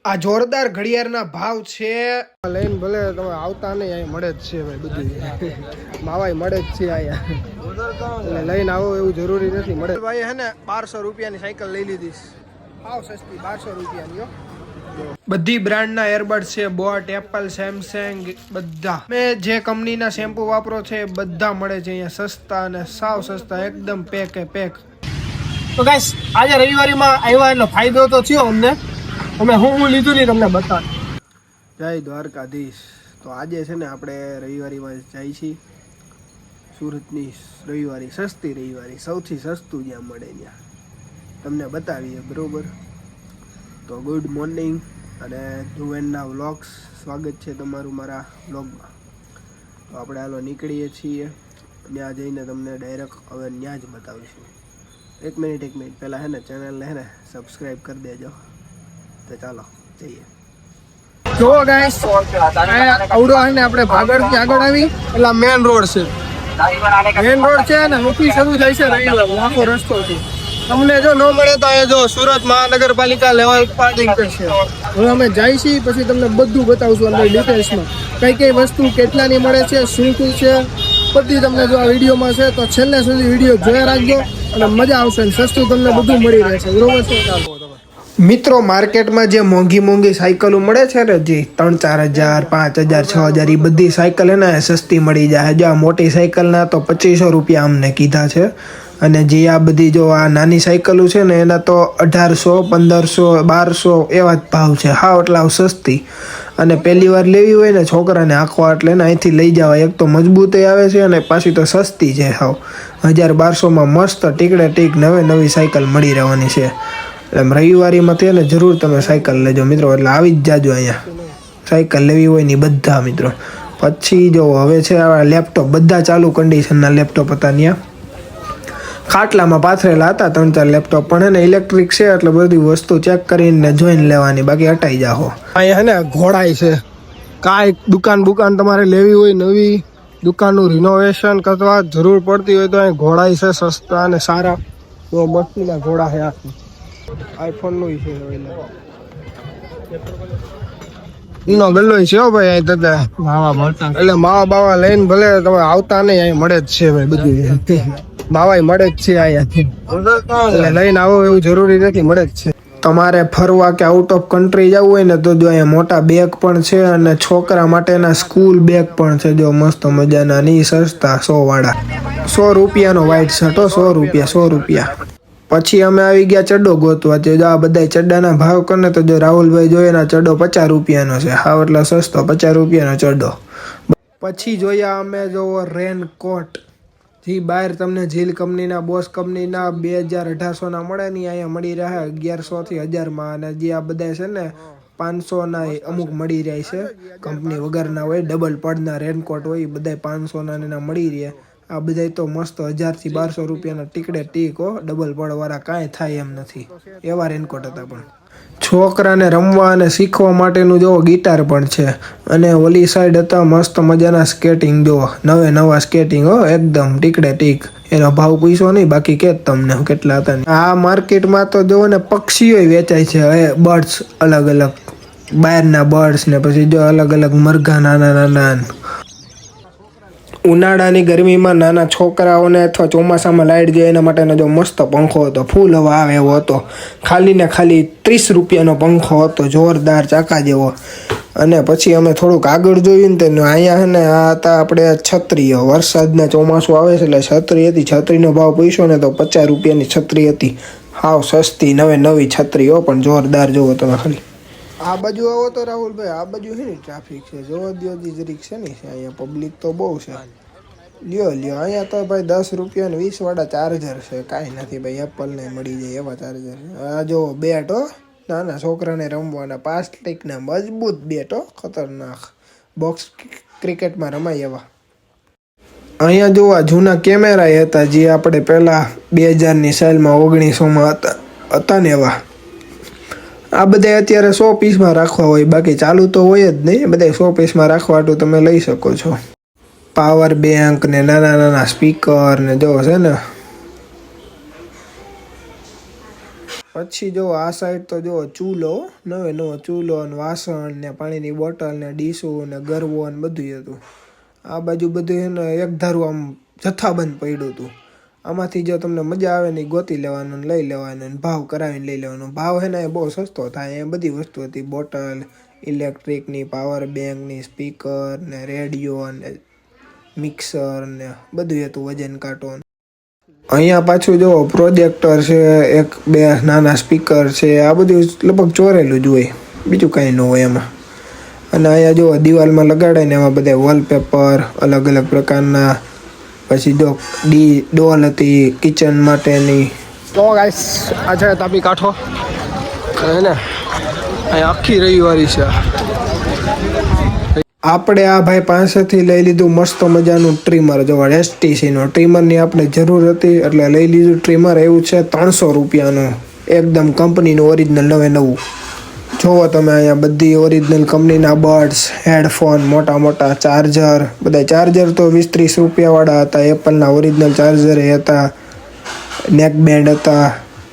આ જોરદાર ઘડિયાળના ભાવ છે લઈને ભલે તમે આવતા નહીં અહીં મળે જ છે ભાઈ બધું માવાય મળે જ છે અહીંયા એટલે લઈને આવો એવું જરૂરી નથી મળે ભાઈ હે ને 1200 રૂપિયાની સાયકલ લઈ લીધી હાવ સસ્તી 1200 રૂપિયાની બધી બ્રાન્ડના એરબડ છે બોટ એપલ સેમસંગ બધા મેં જે કંપનીના શેમ્પુ વાપરો છે બધા મળે છે અહીંયા સસ્તા અને સાવ સસ્તા એકદમ પેક તો ગાઈસ આજે રવિવારીમાં આવ્યા એટલે ફાયદો તો થયો અમને અમે હું લીધું નહીં તમને બતાવ જય દ્વારકાધીશ તો આજે છે ને આપણે રવિવારીમાં જાય છીએ સુરતની રવિવારી સસ્તી રવિવારી સૌથી સસ્તું જ્યાં મળે ત્યાં તમને બતાવીએ બરોબર તો ગુડ મોર્નિંગ અને જુવેનના વ્લોગ્સ સ્વાગત છે તમારું મારા વ્લોગમાં તો આપણે હાલો નીકળીએ છીએ ત્યાં જઈને તમને ડાયરેક્ટ હવે ત્યાં જ બતાવીશું એક મિનિટ પહેલાં હે ને ચેનલને હે ને સબસ્ક્રાઈબ કરી દેજો તો ચાલો જઈએ જો ગાઈસ આવડો હે ને આપણે ભાગળથી આગળ આવી એટલે મેન રોડ છે ને મુખી શરૂ થાય છે રવિવાર આખો રસ્તો છે તમને જો ન મળે તો અહીંયા જો સુરત મહાનગરપાલિકા લેવલ પાર્કિંગ કરશે હવે અમે જાય છીએ પછી તમને બધું બતાવશું અંદર ડિટેલ્સમાં કઈ વસ્તુ કેટલાની મળે છે શું છે બધી તમને જો આ વિડીયોમાં છે તો છેલ્લે સુધી વિડીયો જોયા રાખજો અને મજા આવશે ને સસ્તું તમને બધું મળી રહેશે બરોબર છે મિત્રો માર્કેટમાં જે મોંઘી સાયકલો મળે છે ને જે 3-4 હજાર 5 હજાર 6 હજાર એ બધી સાયકલ હે ને સસ્તી મળી જાય જો આ મોટી સાયકલના તો 2500 રૂપિયા અમને કીધા છે અને જે આ બધી જો આ નાની સાયકલો છે ને એના તો 1800 1500 1200 એવા જ ભાવ છે હા એટલા સસ્તી અને પહેલી વાર લેવી હોય ને છોકરાને આંખવા એટલે ને અહીંથી લઈ જવાય એક તો મજબૂત આવે છે અને પાછી તો સસ્તી છે હાવ 1200માં મસ્ત ટીકડે ટીક નવી સાયકલ મળી રહેવાની છે એમ રવિવારીમાં તે ને જરૂર તમે સાયકલ લેજો મિત્રો એટલે આવી જ જાજો અહીંયા સાયકલ લેવી હોય ને બધા મિત્રો પછી જો હવે છે આ લેપટોપ બધા ચાલુ કન્ડિશનના લેપટોપ હતા ત્યાં ખાટલામાં પાથરેલા હતા 3-4 લેપટોપ પણ એને ઇલેક્ટ્રિક છે એટલે બધી વસ્તુ ચેક કરીને જોઈને લેવાની બાકી હટાઈ જાઓ અહીંયા હે ને ઘોડાઈ છે કાંઈ દુકાન તમારે લેવી હોય નવી દુકાનનું રિનોવેશન કરવા જરૂર પડતી હોય તો અહીં ઘોડાઈ છે સસ્તા અને સારા તો મસ્તીના ઘોડા છે આખી આઈફોનનું છે એનો ગલ્લો છે હો ભાઈ અહીં તને એટલે માવા બાવા લઈને ભલે તમે આવતા નહીં અહીં મળે જ છે ભાઈ બધું માવાય મળે જ છે અહીંયા એટલે લઈને આવો એવું જરૂરી નથી મળે જ છે તમારે ફરવા કે આઉટ ઓફ કન્ટ્રી જવું હોય ને તો જો અહીંયા મોટા બેગ પણ છે અને છોકરા માટેના સ્કૂલ બેગ પણ છે જો મસ્ત મજાના ની સસ્તા 100 વાળા 100 રૂપિયાનો વ્હાઈટ શર્ટ 100 રૂપિયા પછી અમે આવી ગયા ચડ્ડો ગોતવા જો આ બધા ચડ્ડાના ભાવ કરે તો જો રાહુલભાઈ જોઈએ ને ચડ્ડો 50 રૂપિયાનો છે હા એટલે સસ્તો 50 રૂપિયાનો ચડ્ડો પછી જોયા અમે જો રેનકોટ જે બહાર તમને ઝીલ કંપનીના બોસ કંપનીના 2000-1800ના મળે ને અહીંયા મળી રહે 1100 થી 1000માં અને જે આ બધા છે ને 500ના અમુક મળી જાય છે કંપની વગરના હોય ડબલ પડના રેનકોટ હોય બધા 500ના એના મળી રહે આ બધા તો મસ્ત 1000 થી 1200 રૂપિયાના ટીકડે ટીક હો ડબલ પડવાળા કાંઈ થાય એમ નથી એવા રેનકોટ હતા પણ છોકરાને રમવા અને શીખવા માટેનું જો ગિટાર પણ છે અને ઓલી સાઈડ હતા મસ્ત મજાના સ્કેટિંગ જો નવા સ્કેટિંગ હો એકદમ ટીકડે ટીક એનો ભાવ પૂછો નહીં બાકી કે તમને કેટલા હતા આ માર્કેટમાં તો જો ને પક્ષીઓ વેચાય છે બર્ડ્સ અલગ બહારના બર્ડ્સ ને પછી જો અલગ મરઘા નાના ઉનાળાની ગરમીમાં નાના છોકરાઓને અથવા ચોમાસામાં લાઇટ જાય એના માટેનો જો મસ્ત પંખો હતો ફૂલ હવા આવે એવો હતો ખાલી 30 રૂપિયાનો પંખો હતો જોરદાર ચાકા જેવો અને પછી અમે થોડુંક આગળ જોયું ને તો અહીંયા છે ને આ હતા આપણે છત્રીઓ વરસાદના ચોમાસું આવે છે એટલે છત્રી હતી છત્રીનો ભાવ પૂછ્યો ને તો 50 રૂપિયાની છત્રી હતી હાવ સસ્તી નવી છત્રીઓ પણ જોરદાર જોવો તમે ખાલી આ બાજુ આવો તો રાહુલભાઈ આ બાજુ છે ને ટ્રાફિક છે જોવો જરીક છે ને અહીંયા પબ્લિક તો બહુ છે લ્યો અહીંયા તો ભાઈ 10 રૂપિયા ને 20 વાળા ચાર્જર છે કાંઈ નથી ભાઈ એપલને મળી જાય એવા ચાર્જર આ જો બેટ હો નાના છોકરાને રમવાના પ્લાસ્ટિકના મજબૂત બેટ હો ખતરનાક બોક્સ ક્રિકેટમાં રમાય એવા અહીંયા જો આ જૂના કેમેરા હતા જે આપણે પહેલાં 2000ની સાલમાં 1900માં હતા ને એવા આ બધા અત્યારે 100 પીસમાં રાખવા હોય બાકી ચાલુ તો હોય જ નહીં બધા 100 પીસમાં રાખવા તો તમે લઈ શકો છો પાવર બેંક ને નાના સ્પીકર ને જો છે ને પછી જો આ સાઈડ તો જો ચૂલો, નવો ચૂલો ને વાસણ ને પાણીની બોટલ ને ડીશો ને ગરવો ને બધું હતું. આ બાજુ બધું એને એક ધારું આમ જથ્થાબંધ પડ્યું હતું. આમાંથી જો તમને મજા આવે ને ગોતી લેવાનું ને લઈ લેવાનું ને ભાવ કરાવીને લઈ લેવાનો. ભાવ છે ને એ બહુ સસ્તો થાય. એ બધી વસ્તુ હતી, બોટલ, ઇલેક્ટ્રિકની, પાવર બેંકની, સ્પીકર ને રેડિયો ને મિક્સર ને બધું હતું, વજન કાંટો. અહીંયા પાછું જો પ્રોજેક્ટર છે, એક બે નાના સ્પીકર છે. આ બધું લગભગ ચોરેલું જ હોય, બીજું કાંઈ ન હોય એમાં. અને અહીંયા જો દિવાલમાં લગાડાય ને એમાં બધા વોલપેપર અલગ અલગ પ્રકારના. પછી જો ડોલ હતી કિચન માટેની. તો ગાઈસ આ છે તાપી કાંઠો હે ને, અહીંયા આખી રવિવારી છે. આપણે આ ભાઈ પાસેથી લઈ લીધું મસ્ત મજાનું ટ્રીમર. જો એસટીસીનું ટ્રીમરની આપણે જરૂર હતી એટલે લઈ લીધું ટ્રીમર. એવું છે 300 રૂપિયાનું, એકદમ કંપનીનું ઓરિજિનલ નવે નવું. જોવો તમે અહીંયા બધી ઓરિજિનલ કંપનીના બડ્સ, હેડફોન, મોટા મોટા ચાર્જર. બધા ચાર્જર તો 20-30 રૂપિયાવાળા હતા. એપલના ઓરિજિનલ ચાર્જર હતા, નેકબેન્ડ હતા,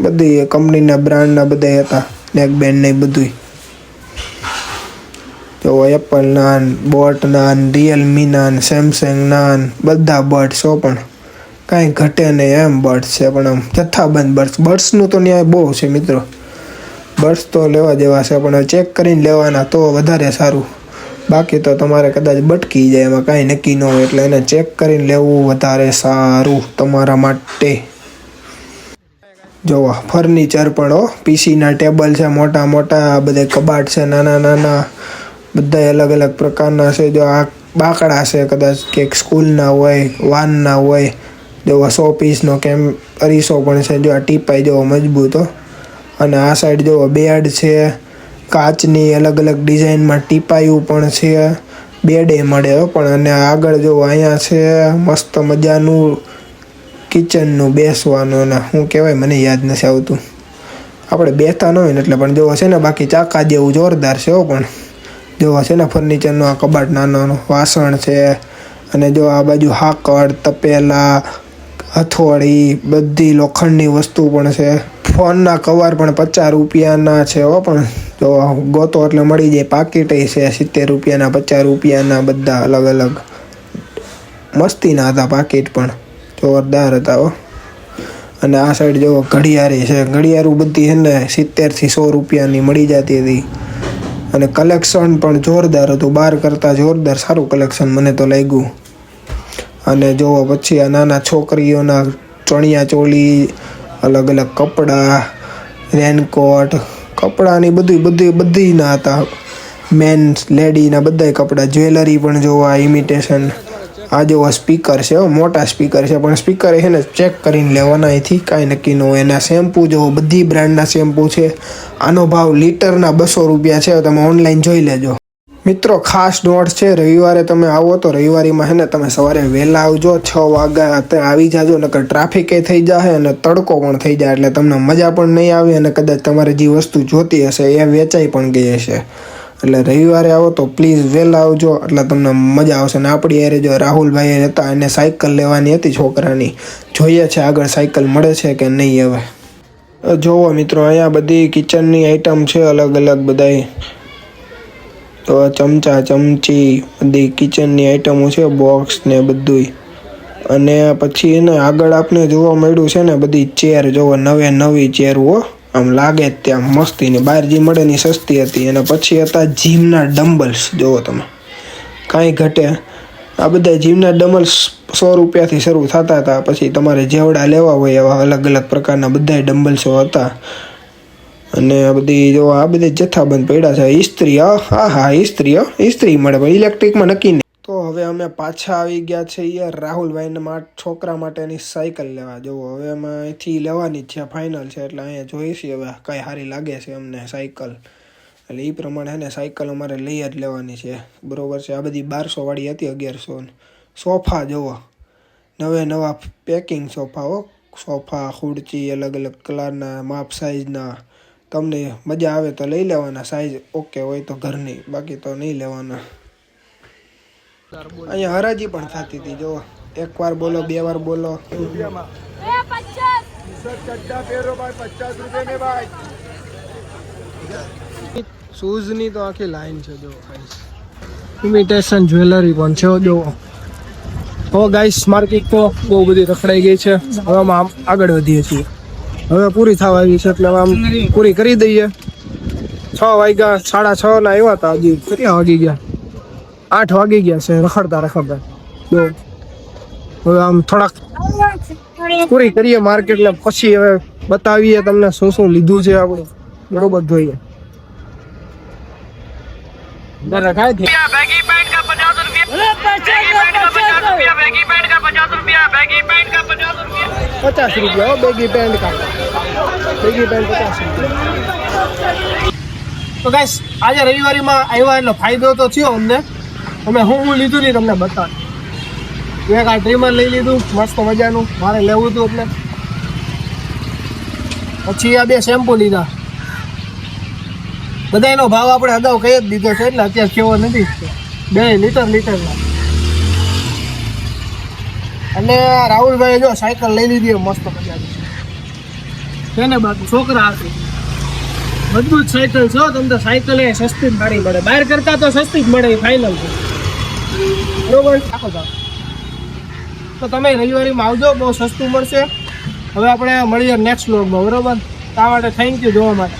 બધી કંપનીના બ્રાન્ડના બધા હતા નેકબેન્ડ ને બધું. તો એપલના, બોટના, રિયલમીના, સેમસંગના બધા બડ્સો પણ કાંઈ ઘટે નહીં એમ બડ્સ છે. પણ આમ જથ્થાબંધ બડ્સ. બડ્સનું તો ન્યાય બહુ છે મિત્રો. બડ્સ તો લેવા જેવા છે પણ ચેક કરીને લેવાના તો વધારે સારું. બાકી તો તમારે કદાચ બટકી જાય, એમાં કાંઈ નક્કી ન હોય. એટલે એને ચેક કરીને લેવું વધારે સારું તમારા માટે. જોવો ફર્નિચર પણ પીસીના ટેબલ છે મોટા મોટા, બધા કબાટ છે નાના નાના, બધા અલગ અલગ પ્રકારના છે. જો આ બાકડા છે, કદાચ કંઈક સ્કૂલના હોય, વાનના હોય. જો 100 પીસનો કેમ અરીસો પણ છે. જો આ ટીપાઈ જોવો મજબૂત. અને આ સાઈડ જોવો બેડ છે કાચની, અલગ અલગ ડિઝાઇનમાં ટીપાયું પણ છે. બેડે મળે પણ. અને આગળ જોવો અહીંયા છે મસ્ત મજાનું કિચનનું બેસવાનું. અને શું કહેવાય મને યાદ નથી આવતું, આપણે બેઠા ન હોય ને એટલે. પણ જોવો છે ને બાકી ચાકા જેવું જોરદાર છે. પણ જોવા છે ને ફર્નિચરનો આ કબાટ નાનો, વાસણ છે. અને જો આ બાજુ હાકડ, તપેલા, હથોડી, બધી લોખંડની વસ્તુ પણ છે. ફોનના કવર પણ 50 રૂપિયાના છે. પણ જો ગોતો એટલે મળી જાય. પાકીટ છે 70 રૂપિયાના, 50 રૂપિયાના, બધા અલગ અલગ મસ્તીના હતા પાકીટ પણ, જોરદાર હતા. અને આ સાઈડ જો ઘડિયાળી છે. ઘડિયાળું બધી છે ને 70 થી 100 રૂપિયાની મળી જતી હતી. અને કલેક્શન પણ જોરદાર હતું, બહાર કરતાં જોરદાર સારું કલેક્શન મને તો લાગ્યું. અને જોવો પછી આ નાના છોકરીઓના ચણિયા ચોળી, અલગ અલગ કપડાં, રેનકોટ, કપડાની બધીના હતા. મેન્સ, લેડીના બધાય કપડાં. જ્વેલરી પણ જોવા ઇમિટેશન. આ જેવો સ્પીકર છે, મોટા સ્પીકર છે. પણ સ્પીકર છે ને ચેક કરીને લેવાના, અહીંથી કાંઈ નક્કી ન હોય. એના શેમ્પૂ જોવો, બધી બ્રાન્ડના શેમ્પૂ છે. આનો ભાવ લીટરના 200 રૂપિયા છે. તમે ઓનલાઈન જોઈ લેજો મિત્રો. ખાસ નોટ છે, રવિવારે તમે આવો તો રવિવારીમાં છે ને તમે સવારે વહેલા આવજો. 6 વાગ્યા ત્યાં આવી જાજો, નકર ટ્રાફિકે થઈ જાય અને તડકો પણ થઈ જાય. એટલે તમને મજા પણ નહીં આવે. અને કદાચ તમારે જે વસ્તુ જોતી હશે એ વેચાઈ પણ ગઈ હશે. એટલે રવિવારે આવો તો પ્લીઝ વહેલા આવજો, એટલે તમને મજા આવશે. ને આપણી યારે જો રાહુલભાઈ હતા, એને સાયકલ લેવાની હતી છોકરાની. જોઈએ છે આગળ સાયકલ મળે છે કે નહીં. હવે જોવો મિત્રો અહીંયા બધી કિચનની આઈટમ છે અલગ અલગ બધાય. તો ચમચા, ચમચી, બધી કિચનની આઈટમો છે, બોક્સ ને બધુંય. અને પછી એને આગળ આપણે જોવા મળ્યું છે ને બધી ચેર. જોવો નવી ચેર આમ લાગે જ ત્યાં મસ્તીની. બહાર જે મળે ની સસ્તી હતી. અને પછી હતા જીમના ડમ્બલ્સ. જોવો તમે કાંઈ ઘટે. આ બધા જીમના ડમ્બલ્સ 100 રૂપિયાથી શરૂ થતા હતા. પછી તમારે જેવડા લેવા હોય એવા અલગ અલગ પ્રકારના બધા ડમ્બલ્સો હતા. અને બધી જો આ બધી જથ્થાબંધ પડ્યા છે. ઇસ્ત્રી, હા ઇસ્ત્રી મળે પણ ઇલેક્ટ્રિકમાં નક્કી નહીં. તો હવે અમે પાછા આવી ગયા છીએ રાહુલભાઈના છોકરા માટેની સાયકલ લેવા. જુઓ હવે અમે અહીંથી લેવાની જ છે, ફાઇનલ છે. એટલે અહીંયા જોઈશી હવે કઈ સારી લાગે છે અમને સાયકલ. એટલે એ પ્રમાણે છે ને સાયકલ અમારે લઈ જ લેવાની છે, બરોબર છે. આ બધી 1200 વાળી હતી, 1100. સોફા જુઓ, નવા પેકિંગ સોફા, ખુરચી અલગ અલગ કલરના, માપ સાઈઝના. તમને મજા આવે તો લઈ લેવાના. સાઈઝ ઓકે હોય તો ઘરની, બાકી તો નહીં લેવાના. અહીંયા હરાજી પણ થતી હતી. જો 1 વાર બોલો, 2 વાર બોલો. શૂઝ ની તો આખી લાઈન છે જો ઇમિટેશન જ્વેલરી પણ છે જો. તો ગાઈસ માર્કેટ તો બહુ બધી રખડાઈ ગઈ છે. હવે આમ આગળ વધીએ છીએ. હવે પૂરી થવા આવી છે એટલે આમ પૂરી કરી દઈએ. 6 વાગ્યા 6:30 ના આવ્યા હતા. હજી કેટલા વાગી ગયા? 8 વાગી ગયા છે રખડતા જો. હવે આમ થોડાક પૂરી કરીએ માર્કેટ ને પછી હવે બતાવીએ તમને શું શું લીધું છે આપણે. બરોબર જોઈએ. ₹50 બેગી પેન્ટ કા. બેગી પેન્ટ 50 રૂપિયા. તો ગાઈસ આજે રવિવારીમાં આવ્યા એટલે ફાયદો તો થયો અમને. અમે હું લીધું નહીં તમને બતાવું. એક આ ટ્રીમર લઈ લીધું મસ્ત મજાનું. મારે લેવું હતું એટલે. પછી આ 2 શેમ્પુ લીધા. બધાનો ભાવ આપણે અગાઉ કહી જ દીધો છે એટલે અત્યારે કેવો નથી. 2 લીટરના. અને રાહુલભાઈ જો સાયકલ લઈ લીધી મસ્ત મજાની છે ને. બાકી છોકરા હતી મજબૂત સાયકલ છે. તમને સાયકલ એ સસ્તી જ સારી મળે. બહાર કરતા તો સસ્તી જ મળે એ ફાઇનલ છે. બરોબર તો તમે રવિવારીમાં આવજો. બહુ સસ્તું મળશે. હવે આપણે મળીએ નેક્સ્ટ વ્લોગમાં. બરોબર. તા માટે થેન્ક યુ જોવા માટે.